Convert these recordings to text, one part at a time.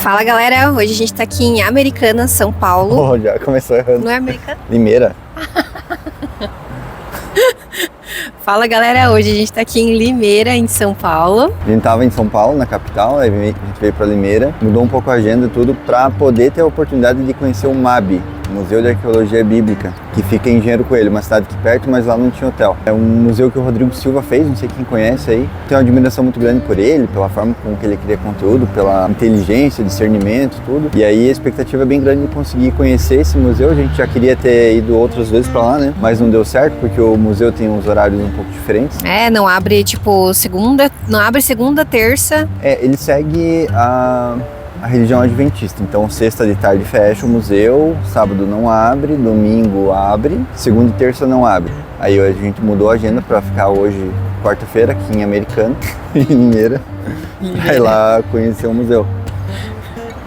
Fala galera, hoje a gente tá aqui em Americana, São Paulo. Oh, já começou errando. Não é Americana? Limeira. Fala galera, hoje a gente tá aqui em Limeira, em São Paulo. A gente tava em São Paulo, na capital, aí a gente veio pra Limeira, mudou um pouco a agenda e tudo pra poder ter a oportunidade de conhecer o MAB, Museu de Arqueologia Bíblica, que fica em Engenheiro Coelho, uma cidade aqui perto, mas lá não tinha hotel. É um museu que o Rodrigo Silva fez, não sei quem conhece aí. Tenho uma admiração muito grande por ele, pela forma como que ele cria conteúdo, pela inteligência, discernimento, tudo. E aí a expectativa é bem grande de conseguir conhecer esse museu. A gente já queria ter ido outras vezes pra lá, né? Mas não deu certo, porque o museu tem uns horários um pouco diferentes. Não abre segunda, terça. Ele segue a religião adventista, então sexta de tarde fecha o museu, sábado não abre, domingo abre, segunda e terça não abre. Aí a gente mudou a agenda para ficar hoje, quarta-feira, aqui em Americana, em Limeira, aí lá conhecer o museu.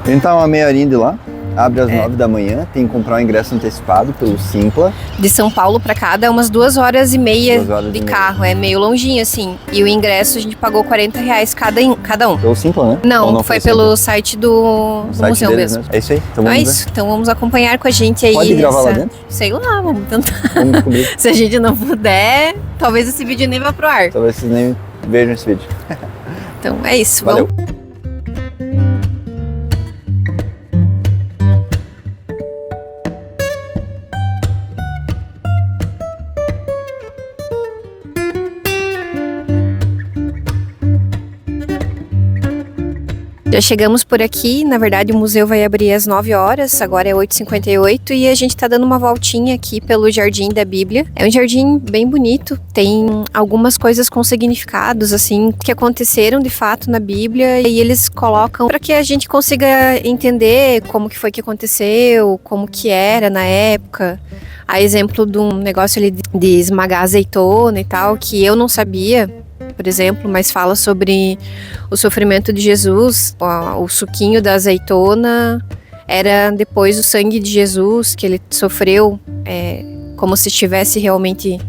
A gente tá uma meia horinha de lá, abre às 9 da manhã, tem que comprar um ingresso antecipado pelo Simpla. De São Paulo pra cá dá umas 2 horas e meia de carro, é meio longinho assim. E o ingresso a gente pagou R$40 cada um. Pelo Simpla, né? Não foi pelo site do museu mesmo. É isso aí, então vamos ver. Então vamos acompanhar com a gente aí. Pode gravar lá dentro? Sei lá, vamos tentar. Vamos descobrir. Se a gente não puder, talvez esse vídeo nem vá pro ar. Talvez vocês nem vejam esse vídeo. Então é isso, Valeu. vamos. Já chegamos por aqui, na verdade o museu vai abrir às 9 horas, agora é 8h58 e a gente tá dando uma voltinha aqui pelo Jardim da Bíblia. É um jardim bem bonito, tem algumas coisas com significados, assim, que aconteceram de fato na Bíblia e eles colocam para que a gente consiga entender como que foi que aconteceu, como que era na época. A exemplo de um negócio ali de esmagar azeitona e tal, que eu não sabia, por exemplo, mas fala sobre o sofrimento de Jesus. O suquinho da azeitona era depois do sangue de Jesus, que ele sofreu como se estivesse realmente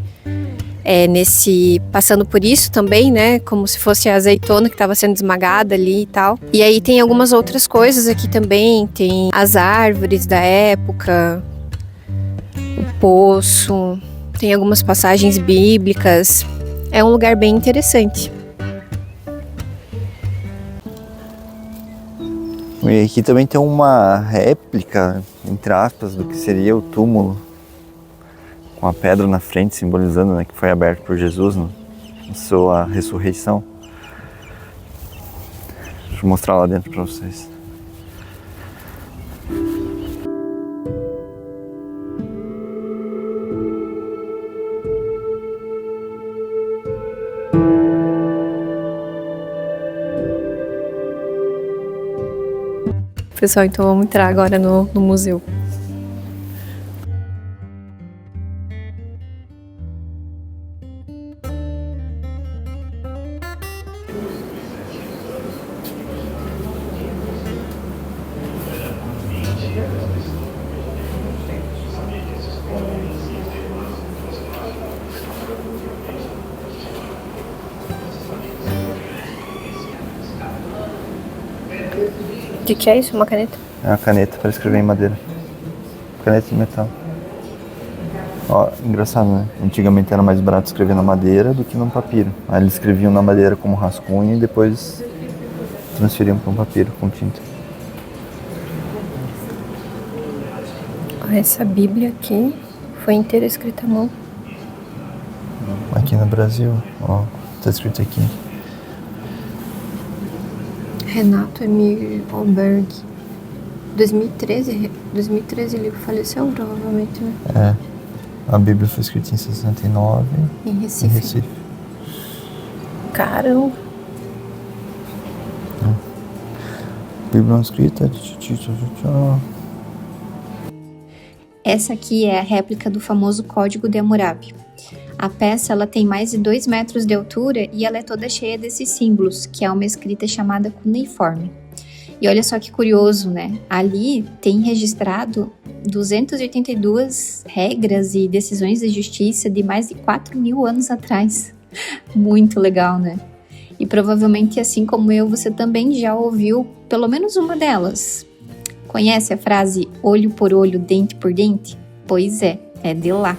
passando por isso também, né? Como se fosse a azeitona que estava sendo esmagada ali e tal. E aí tem algumas outras coisas aqui também, tem as árvores da época, o poço, tem algumas passagens bíblicas. É um lugar bem interessante. E aqui também tem uma réplica, entre aspas, do que seria o túmulo, com a pedra na frente, simbolizando, né, que foi aberto por Jesus na sua ressurreição. Deixa eu mostrar lá dentro para vocês. Pessoal, então vamos entrar agora no museu. O que é isso? Uma caneta? É uma caneta para escrever em madeira. Caneta de metal. Ó, engraçado, né? Antigamente era mais barato escrever na madeira do que no papiro. Aí eles escreviam na madeira como rascunho e depois transferiam para um papiro com tinta. Essa Bíblia aqui foi inteira escrita à mão. Aqui no Brasil, ó, tá escrito aqui. Renato Emílio Alberg. 2013 ele faleceu, provavelmente, né? A Bíblia foi escrita em 69. Em Recife. Caramba. Bíblia não escrita. Essa aqui é a réplica do famoso Código de Hammurabi. A peça ela tem mais de 2 metros de altura e ela é toda cheia desses símbolos, que é uma escrita chamada cuneiforme. E olha só que curioso, né? Ali tem registrado 282 regras e decisões de justiça de mais de 4.000 anos atrás. Muito legal, né? E provavelmente, assim como eu, você também já ouviu pelo menos uma delas. Conhece a frase olho por olho, dente por dente? Pois é de lá.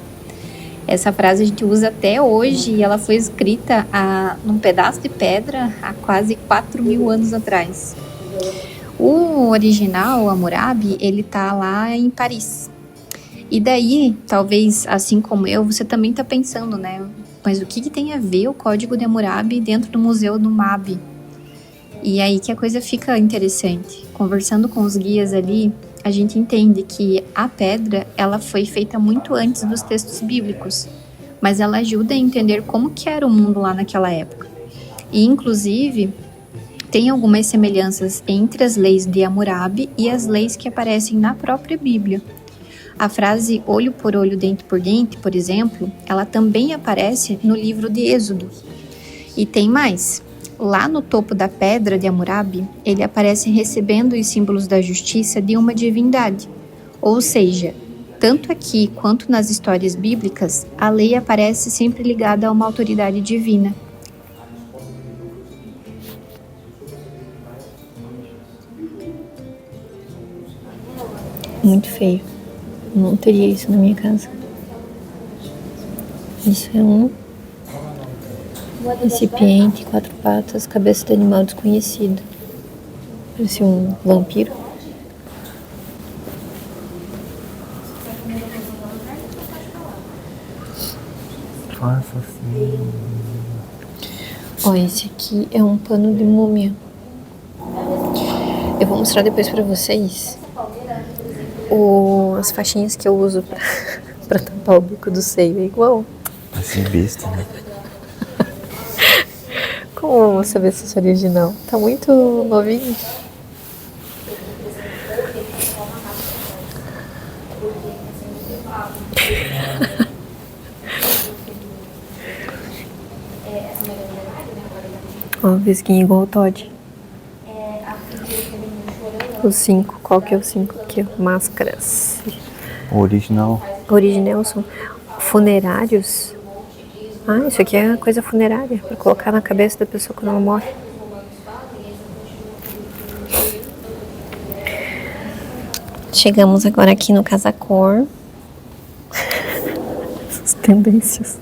Essa frase a gente usa até hoje e ela foi escrita num pedaço de pedra há quase 4.000 anos atrás. O original, o Hammurabi, ele tá lá em Paris. E daí, talvez, assim como eu, você também tá pensando, né? Mas o que tem a ver o Código de Hammurabi dentro do Museu do MAB? E aí que a coisa fica interessante. Conversando com os guias ali, a gente entende que a pedra, ela foi feita muito antes dos textos bíblicos, mas ela ajuda a entender como que era o mundo lá naquela época. E, inclusive, tem algumas semelhanças entre as leis de Hammurabi e as leis que aparecem na própria Bíblia. A frase olho por olho, dente por dente, por exemplo, ela também aparece no livro de Êxodo. E tem mais. Lá no topo da pedra de Hammurabi, ele aparece recebendo os símbolos da justiça de uma divindade. Ou seja, tanto aqui quanto nas histórias bíblicas, a lei aparece sempre ligada a uma autoridade divina. Muito feio. Não teria isso na minha casa. Isso é um recipiente, 4 patas, cabeça de animal desconhecido. Parece um vampiro. Faça assim. Ó, esse aqui é um pano de múmia. Eu vou mostrar depois pra vocês as faixinhas que eu uso pra tampar o bico do seio. É igual. Assim, besta, né? Como eu vou saber se isso é original? Tá muito novinho. Ó, vesguinho igual o Todd. O 5, qual que é o 5 aqui? Máscaras. O original. Original são funerários. Ah, isso aqui é coisa funerária, pra colocar na cabeça da pessoa quando ela morre. Chegamos agora aqui no Casa Cor. Essas tendências.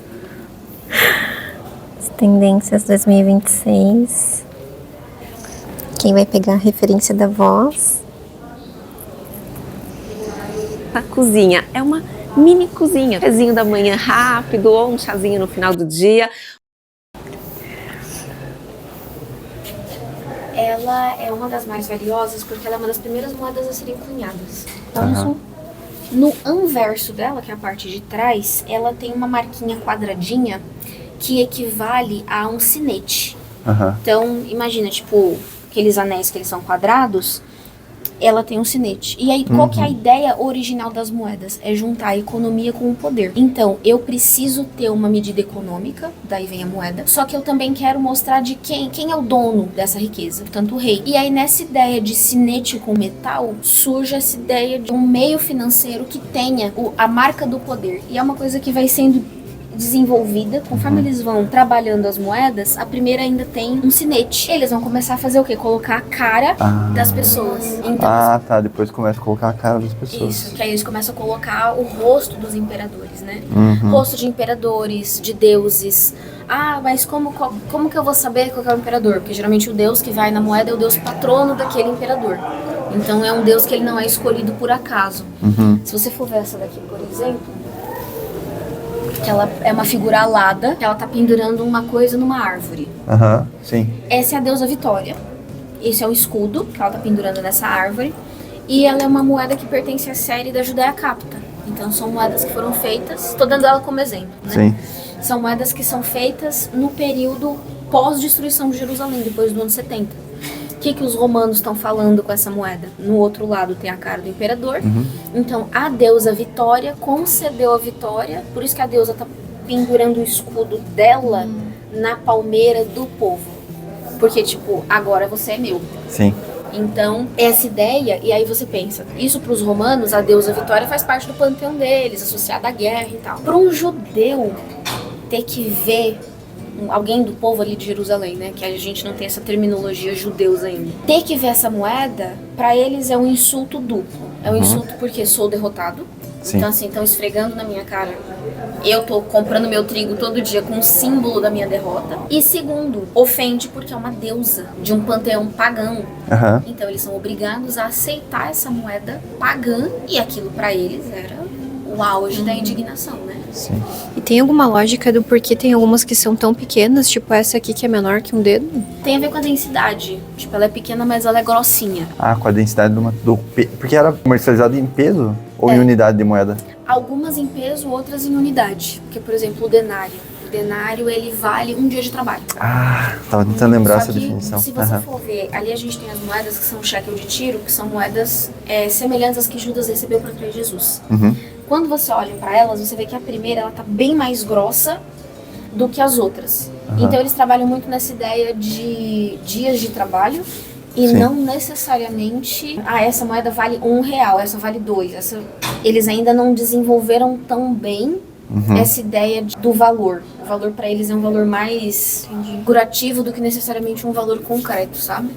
As tendências 2026. Quem vai pegar a referência da voz? A cozinha é uma mini cozinha, chazinho da manhã rápido ou um chazinho no final do dia. Ela é uma das mais valiosas porque ela é uma das primeiras moedas a serem cunhadas. Então, no anverso dela, que é a parte de trás, ela tem uma marquinha quadradinha que equivale a um sinete. Então, imagina, tipo, aqueles anéis que eles são quadrados, ela tem um sinete. E aí, qual que é a ideia original das moedas? É juntar a economia com o poder. Então, eu preciso ter uma medida econômica, daí vem a moeda, só que eu também quero mostrar de quem é o dono dessa riqueza, portanto o rei. E aí, nessa ideia de sinete com metal, surge essa ideia de um meio financeiro que tenha a marca do poder. E é uma coisa que vai sendo desenvolvida, conforme eles vão trabalhando as moedas, a primeira ainda tem um sinete. Eles vão começar a fazer o quê? Colocar a cara das pessoas. Então, tá. Depois começa a colocar a cara das pessoas. Isso, que aí eles começam a colocar o rosto dos imperadores, né? Rosto de imperadores, de deuses. Ah, mas como que eu vou saber qual que é o imperador? Porque geralmente o deus que vai na moeda é o deus patrono daquele imperador. Então é um deus que ele não é escolhido por acaso. Se você for ver essa daqui, por exemplo, que ela é uma figura alada, que ela tá pendurando uma coisa numa árvore. Sim. Essa é a deusa Vitória. Esse é o escudo que ela tá pendurando nessa árvore. E ela é uma moeda que pertence à série da Judéia Capta. Então são moedas que foram feitas, tô dando ela como exemplo, né? Sim. São moedas que são feitas no período pós-destruição de Jerusalém, depois do ano 70. O que os romanos estão falando com essa moeda? No outro lado tem a cara do imperador. Então a deusa Vitória concedeu a vitória, por isso que a deusa tá pendurando o escudo dela na palmeira do povo. Porque, tipo, agora você é meu. Sim. Então, essa ideia, e aí você pensa, isso para os romanos, a deusa Vitória faz parte do panteão deles, associada à guerra e tal. Para um judeu ter que ver alguém do povo ali de Jerusalém, né? Que a gente não tem essa terminologia judeus ainda. Ter que ver essa moeda, pra eles é um insulto duplo. É um insulto porque sou derrotado. Sim. Então assim, estão esfregando na minha cara. Eu tô comprando meu trigo todo dia com o símbolo da minha derrota. E segundo, ofende porque é uma deusa de um panteão pagão. Aham. Então eles são obrigados a aceitar essa moeda pagã. E aquilo pra eles era o auge da indignação, né? Sim. E tem alguma lógica do porquê tem algumas que são tão pequenas, tipo essa aqui que é menor que um dedo? Tem a ver com a densidade. Tipo, ela é pequena, mas ela é grossinha. Ah, com a densidade porque era comercializado em peso ou em unidade de moeda? Algumas em peso, outras em unidade. Porque, por exemplo, o denário. O denário, ele vale um dia de trabalho. Ah, tava tentando lembrar Só essa que, definição. se você Aham. for ver, ali a gente tem as moedas que são shekel de tiro, que são moedas semelhantes às que Judas recebeu para trair Jesus. Uhum. Quando você olha para elas, você vê que a primeira ela tá bem mais grossa do que as outras. Então eles trabalham muito nessa ideia de dias de trabalho e Sim. não necessariamente essa moeda vale R$1, essa vale 2. Eles ainda não desenvolveram tão bem essa ideia do valor. O valor para eles é um valor mais figurativo do que necessariamente um valor concreto, sabe?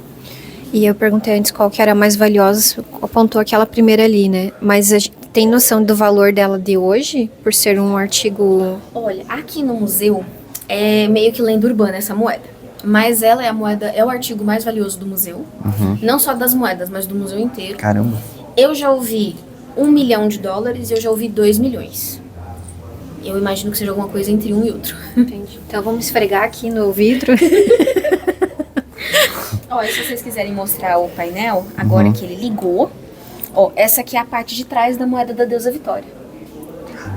E eu perguntei antes qual que era a mais valiosa, você apontou aquela primeira ali, né? Mas a gente tem noção do valor dela de hoje, por ser um artigo... Olha, aqui no museu é meio que lenda urbana essa moeda. Mas ela é o artigo mais valioso do museu. Não só das moedas, mas do museu inteiro. Caramba. Eu já ouvi $1 milhão e eu já ouvi 2 milhões. Eu imagino que seja alguma coisa entre um e outro. Entendi. Então vamos esfregar aqui no vidro. Olha, se vocês quiserem mostrar o painel, agora que ele ligou, ó, essa aqui é a parte de trás da moeda da deusa Vitória,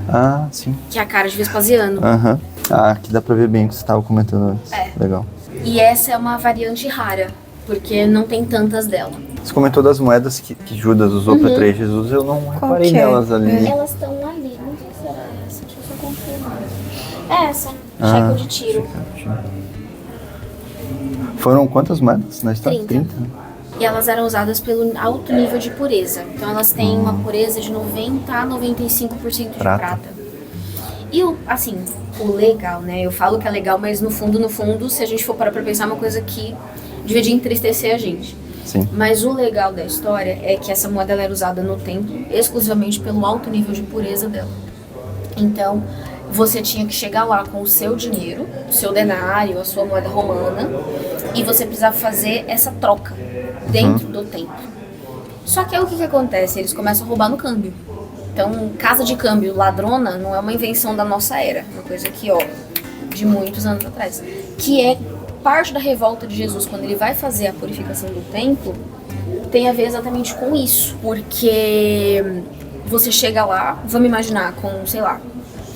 Ah, sim. que é a cara de Vespasiano. Aham. Ah, aqui dá pra ver bem o que você estava comentando antes. Legal. E essa é uma variante rara, porque não tem tantas dela. Você comentou das moedas que Judas usou pra trair Jesus, eu não reparei que é? nelas ali. Elas estão ali, não sei se será essa, deixa eu só confirmar. É essa, Ah, shekel de tiro. Foram quantas moedas na história? 30. E elas eram usadas pelo alto nível de pureza. Então elas têm uma pureza de 90 a 95% de prata. E o legal, né? Eu falo que é legal, mas no fundo, se a gente for parar pra pensar, é uma coisa que devia de entristecer a gente. Sim. Mas o legal da história é que essa moeda ela era usada no templo exclusivamente pelo alto nível de pureza dela. Então, você tinha que chegar lá com o seu dinheiro, o seu denário, a sua moeda romana, e você precisava fazer essa troca dentro do templo. Só que aí o que acontece? Eles começam a roubar no câmbio. Então, casa de câmbio ladrona não é uma invenção da nossa era, uma coisa que, de muitos anos atrás, que é parte da revolta de Jesus quando ele vai fazer a purificação do templo, tem a ver exatamente com isso, porque você chega lá, vamos imaginar, com, sei lá,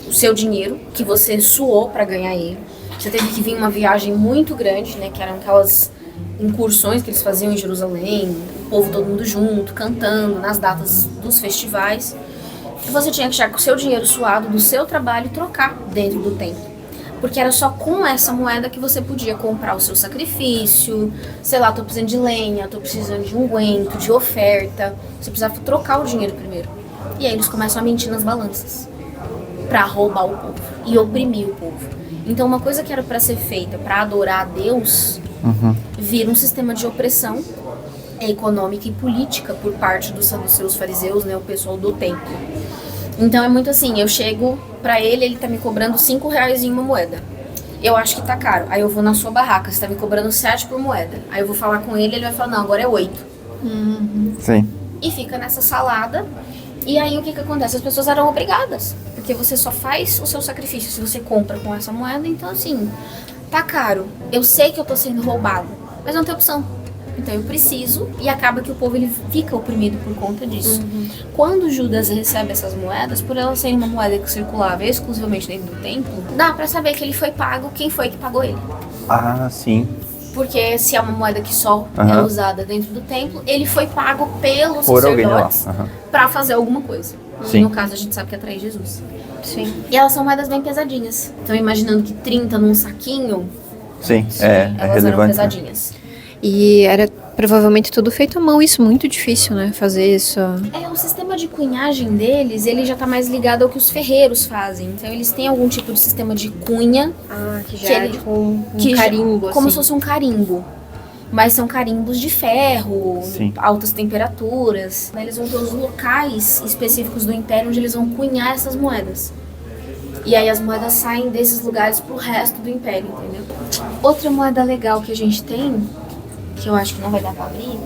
o seu dinheiro que você suou para ganhar ele. Você teve que vir uma viagem muito grande, né, que eram aquelas incursões que eles faziam em Jerusalém, o povo todo mundo junto, cantando nas datas dos festivais. E você tinha que chegar com o seu dinheiro suado do seu trabalho e trocar dentro do templo. Porque era só com essa moeda que você podia comprar o seu sacrifício, sei lá, tô precisando de lenha, tô precisando de unguento, de oferta. Você precisava trocar o dinheiro primeiro. E aí eles começam a mentir nas balanças pra roubar o povo e oprimir o povo. Então uma coisa que era pra ser feita pra adorar a Deus, vira um sistema de opressão econômica e política por parte dos saduceus fariseus, né, o pessoal do templo. Então é muito assim, eu chego pra ele tá me cobrando R$5 em uma moeda. Eu acho que tá caro. Aí eu vou na sua barraca, você tá me cobrando 7 por moeda. Aí eu vou falar com ele vai falar, não, agora é 8. Sim. E fica nessa salada. E aí o que acontece? As pessoas eram obrigadas, porque você só faz o seu sacrifício se você compra com essa moeda. Então assim, tá caro. Eu sei que eu tô sendo roubado, mas não tem opção. Então eu preciso, e acaba que o povo ele fica oprimido por conta disso. Quando Judas recebe essas moedas, por elas serem uma moeda que circulava exclusivamente dentro do templo, dá pra saber que ele foi pago, quem foi que pagou ele. Ah, sim. Porque se é uma moeda que só é usada dentro do templo, ele foi pago pelos Por alguém lá. sacerdotes pra fazer alguma coisa. Sim. E no caso a gente sabe que é atrair Jesus. Sim. E elas são moedas bem pesadinhas. Então imaginando que 30 num saquinho, Sim, é elas eram relevante. Né? pesadinhas. E era Provavelmente tudo feito à mão, isso muito difícil, né? Fazer isso. O sistema de cunhagem deles, ele já tá mais ligado ao que os ferreiros fazem. Então eles têm algum tipo de sistema de cunha. Que já é tipo um carimbo, como assim. se fosse um carimbo. Mas são carimbos de ferro, Sim. altas temperaturas. Eles vão ter os locais específicos do Império onde eles vão cunhar essas moedas. E aí as moedas saem desses lugares pro resto do Império, entendeu? Outra moeda legal que a gente tem, que eu acho que não vai dar pra abrir,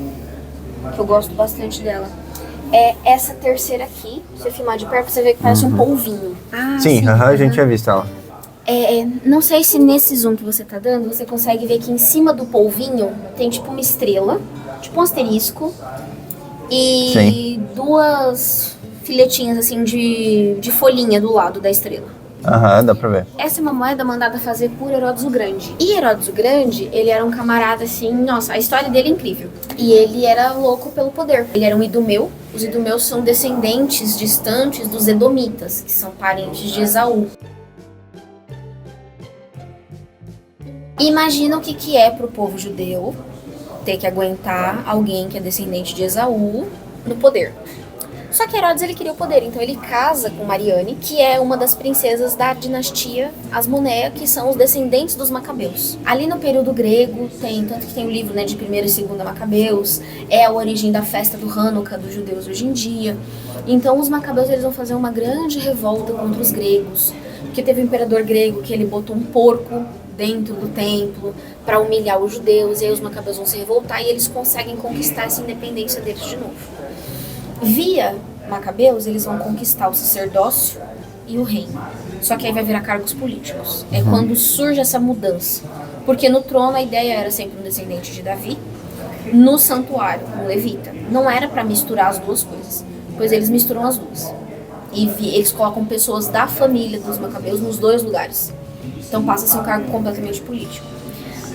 que eu gosto bastante dela, é essa terceira aqui. Se você filmar de perto, você vê que parece um polvinho. Sim, a gente tinha visto ela. Não sei se nesse zoom que você tá dando, você consegue ver que em cima do polvinho tem tipo uma estrela, tipo um asterisco, e Sim. duas filetinhas assim de folhinha do lado da estrela. Dá pra ver. Essa é uma moeda mandada fazer por Herodes o Grande. E Herodes o Grande, ele era um camarada assim, nossa, a história dele é incrível. E ele era louco pelo poder. Ele era um idumeu. Os idumeus são descendentes distantes dos edomitas, que são parentes de Esaú. Imagina o que é pro povo judeu ter que aguentar alguém que é descendente de Esaú no poder. Só que Herodes, ele queria o poder, então ele casa com Mariane, que é uma das princesas da dinastia Asmoneia, que são os descendentes dos Macabeus. Ali no período grego, tanto que tem o livro, né, de 1ª e 2ª Macabeus, é a origem da festa do Hanukkah dos judeus hoje em dia. Então os Macabeus, eles vão fazer uma grande revolta contra os gregos, porque teve um imperador grego que ele botou um porco dentro do templo para humilhar os judeus, e aí os Macabeus vão se revoltar e eles conseguem conquistar essa independência deles de novo. Via Macabeus, eles vão conquistar o sacerdócio e o reino. Só que aí vai virar cargos políticos. É quando surge essa mudança. Porque no trono a ideia era sempre um descendente de Davi, no santuário, um levita. Não era para misturar as duas coisas, pois eles misturam as duas. E eles colocam pessoas da família dos Macabeus nos dois lugares. Então passa a ser um cargo completamente político.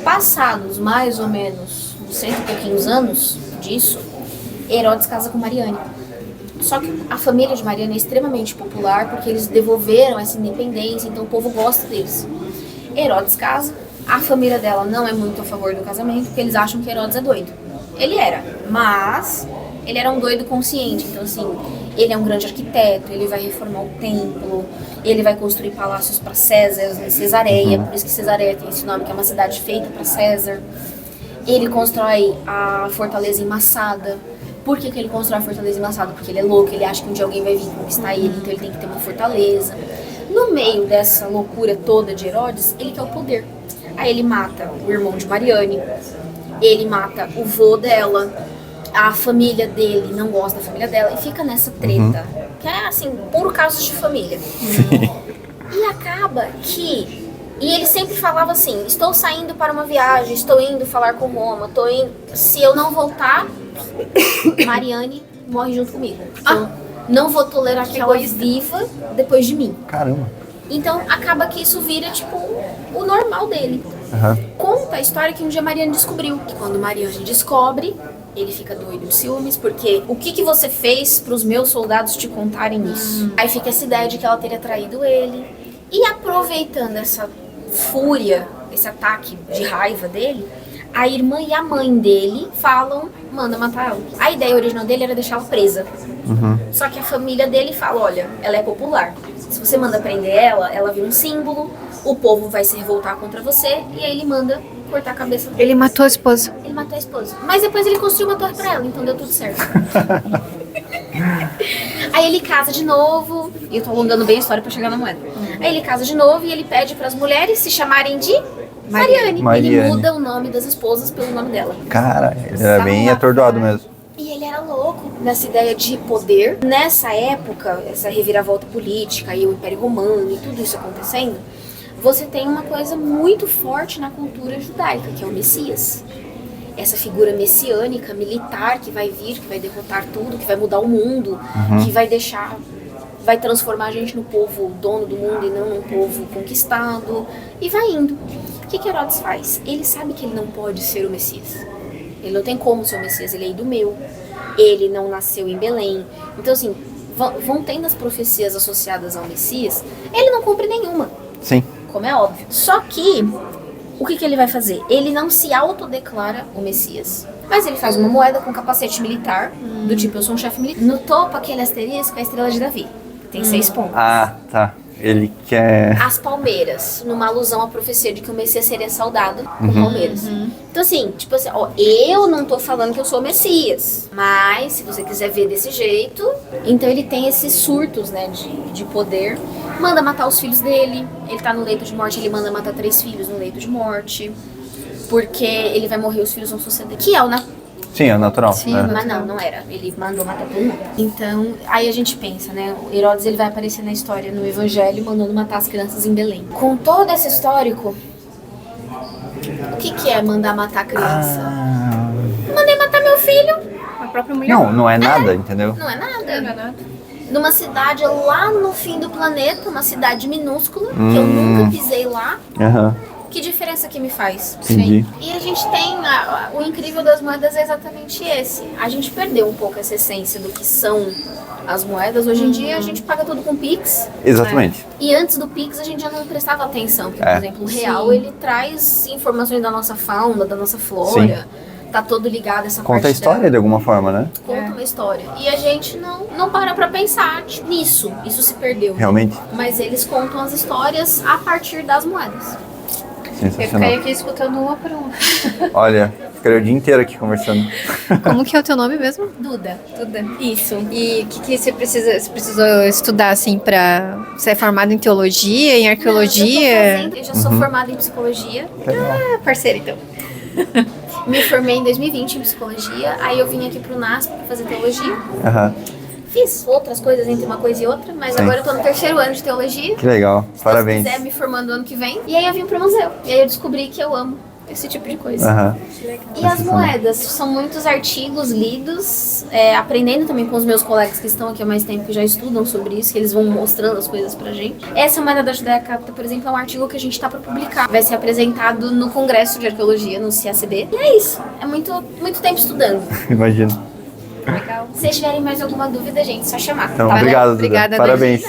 Passados mais ou menos uns 100 e pouquinhos anos disso, Herodes casa com Mariane. Só que a família de Mariane é extremamente popular porque eles devolveram essa independência, então o povo gosta deles. Herodes casa, a família dela não é muito a favor do casamento porque eles acham que Herodes é doido. Ele era, mas ele era um doido consciente, então assim, ele é um grande arquiteto, ele vai reformar o templo, ele vai construir palácios para César em Cesareia, por isso que Cesareia tem esse nome, que é uma cidade feita para César. Ele constrói a fortaleza em Massada. Por que ele constrói a fortaleza em Massada? Porque ele é louco, ele acha que um dia alguém vai vir conquistar ele, então ele tem que ter uma fortaleza. No meio dessa loucura toda de Herodes, ele quer o poder. Aí ele mata o irmão de Mariane, ele mata o vô dela, a família dele não gosta da família dela, e fica nessa treta, que é assim, puro casos de família. E acaba que... E ele sempre falava assim, estou saindo para uma viagem, estou indo falar com Roma, estou indo... Se eu não voltar... Mariane morre junto comigo. Eu não vou tolerar que ela viva depois de mim. Caramba. Então acaba que isso vira tipo o normal dele. Conta a história que um dia Mariane descobriu. Que quando Mariane descobre, ele fica doido de ciúmes, porque o que você fez para os meus soldados te contarem isso? Aí fica essa ideia de que ela teria traído ele. E aproveitando essa fúria, esse ataque de raiva dele, a irmã e a mãe dele falam, manda matar ela. A ideia original dele era deixar ela presa. Só que a família dele fala, olha, ela é popular. Se você manda prender ela, ela vira um símbolo, o povo vai se revoltar contra você, e aí ele manda cortar a cabeça dela. Ele matou a esposa. Ele matou a esposa. Mas depois ele construiu uma torre pra ela, então deu tudo certo. Aí ele casa de novo, e eu tô alongando bem a história pra chegar na moeda. Aí ele casa de novo e ele pede pras mulheres se chamarem de Mariane. Ele muda o nome das esposas pelo nome dela. Cara, ele era bem atordoado mesmo. E ele era louco nessa ideia de poder. Nessa época, essa reviravolta política e o Império Romano e tudo isso acontecendo, você tem uma coisa muito forte na cultura judaica, que é o Messias. Essa figura messiânica, militar, que vai vir, que vai derrotar tudo, que vai mudar o mundo, que vai transformar a gente no povo dono do mundo e não num povo conquistado, e vai indo. O que Herodes faz? Ele sabe que ele não pode ser o Messias. Ele não tem como ser o Messias, ele é idumeu. Ele não nasceu em Belém. Então, assim, vão tendo as profecias associadas ao Messias, ele não cumpre nenhuma. Sim. Como é óbvio. Só que, o que ele vai fazer? Ele não se autodeclara o Messias. Mas ele faz uma moeda com capacete militar, do tipo, eu sou um chefe militar. No topo, aquele asterisco é a estrela de Davi. Tem 6 pontos. Ah, tá. Ele quer... As palmeiras, numa alusão à profecia de que o Messias seria saudado com palmeiras. Então assim, tipo assim, ó, eu não tô falando que eu sou o Messias, mas se você quiser ver desse jeito, então ele tem esses surtos, né, de poder. Manda matar os filhos dele, ele tá no leito de morte, ele manda matar 3 filhos no leito de morte, porque ele vai morrer, os filhos vão suceder. Que é o Sim, é natural. Sim, é. mas não era. Ele mandou matar todo mundo. Então, aí a gente pensa, né? O Herodes, ele vai aparecer na história, no Evangelho, mandando matar as crianças em Belém. Com todo esse histórico, o que é mandar matar a criança? Mandei matar meu filho. A própria mulher. Não é nada, entendeu? Não é nada. Numa cidade lá no fim do planeta, uma cidade minúscula, que eu nunca pisei lá. Aham, Que diferença que me faz? entendi. E a gente tem, o incrível das moedas é exatamente esse. A gente perdeu um pouco essa essência do que são as moedas. Hoje em dia a gente paga tudo com Pix. Exatamente. E antes do Pix a gente já não prestava atenção. Porque, É. por exemplo, o real ele traz informações da nossa fauna, da nossa flora. Tá todo ligado essa parte Conta a história de alguma forma, né? Conta uma história. E a gente não para pra pensar nisso. Isso se perdeu. Realmente. Mas eles contam as histórias a partir das moedas. Eu Sensacional. ficaria aqui escutando uma por uma. Olha, ficaria o dia inteiro aqui conversando. Como que é o teu nome mesmo? Duda. Duda. Isso. E o que você precisou estudar, assim, pra... Você é formado em teologia, em arqueologia? Eu já sou formada em psicologia. Ah, parceira, então. Me formei em 2020 em psicologia. Aí eu vim aqui pro NASP pra fazer teologia. Aham, Fiz outras coisas entre uma coisa e outra, mas Sim. agora eu tô no 3º ano de teologia. que legal. Parabéns. Se quiser, me formando ano que vem. E aí eu vim pro museu. E aí eu descobri que eu amo esse tipo de coisa. Aham. E as moedas, são muitos artigos lidos, aprendendo também com os meus colegas que estão aqui há mais tempo, que já estudam sobre isso, que eles vão mostrando as coisas pra gente. Essa moeda da Judéia Capta, por exemplo, é um artigo que a gente tá pra publicar. Vai ser apresentado no Congresso de Arqueologia, no CACB. E é isso, é muito tempo estudando. Imagino. Legal. Se vocês tiverem mais alguma dúvida, gente, só chamar. Então, tá bom? obrigado, Duda. Obrigada, Parabéns.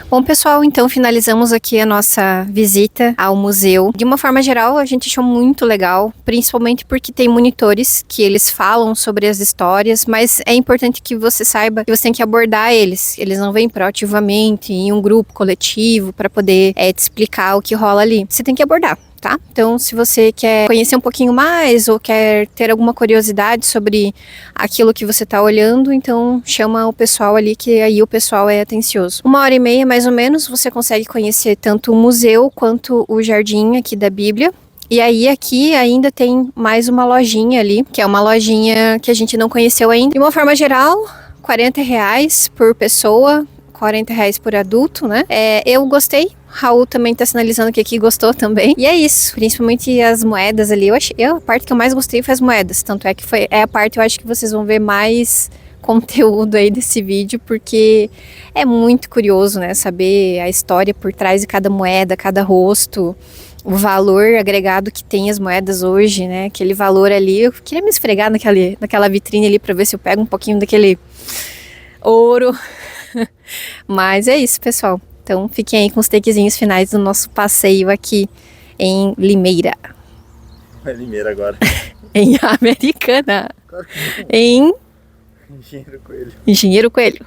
Bom, pessoal, então finalizamos aqui a nossa visita ao museu. De uma forma geral, a gente achou muito legal, principalmente porque tem monitores que eles falam sobre as histórias, mas é importante que você saiba que você tem que abordar eles. Eles não vêm proativamente em um grupo coletivo para poder te explicar o que rola ali. Você tem que abordar. Tá? Então, se você quer conhecer um pouquinho mais ou quer ter alguma curiosidade sobre aquilo que você está olhando, então chama o pessoal ali, que aí o pessoal é atencioso. 1h30, mais ou menos, você consegue conhecer tanto o museu quanto o jardim aqui da Bíblia. E aí aqui ainda tem mais uma lojinha ali, que é uma lojinha que a gente não conheceu ainda. De uma forma geral, R$40 por pessoa, R$40 por adulto, né? Eu gostei. Raul também tá sinalizando que aqui gostou também. E é isso, principalmente as moedas ali. A parte que eu mais gostei foi as moedas. Tanto é que é a parte eu acho que vocês vão ver mais conteúdo aí desse vídeo, porque é muito curioso, né? Saber a história por trás de cada moeda, cada rosto, o valor agregado que tem as moedas hoje, né? Aquele valor ali. Eu queria me esfregar naquela vitrine ali pra ver se eu pego um pouquinho daquele ouro. Mas é isso, pessoal. Então fiquem aí com os takezinhos finais do nosso passeio aqui em Limeira. É Limeira agora. Em Americana. Em Engenheiro Coelho. Engenheiro Coelho.